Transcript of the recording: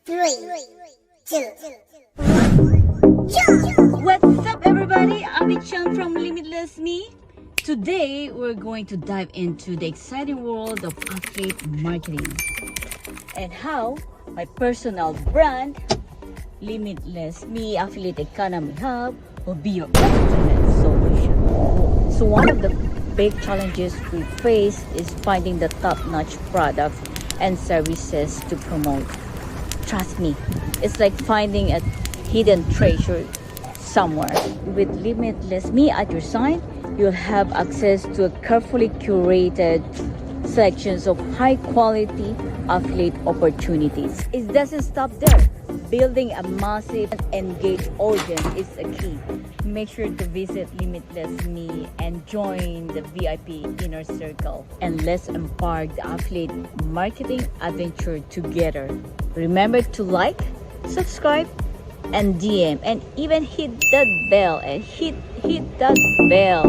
Three, two, jump! What's up, everybody? I'm Chang from Limitless Me. Today, we're going to dive into the exciting world of affiliate marketing and how my personal brand, Limitless Me Affiliate Economy Hub, will be your ultimate solution. So one of the big challenges we face is finding the top-notch products and services to promote. Trust me, it's like finding a hidden treasure somewhere. With Limitless Me at your side, you'll have access to a carefully curated selections of high quality affiliate opportunities. It doesn't stop there. Building a massive and engaged audience is a key. Make sure to visit Limitless Me and join the VIP inner circle. And let's embark the affiliate marketing adventure together. Remember to like, subscribe, and DM, and even hit that bell and hit that bell.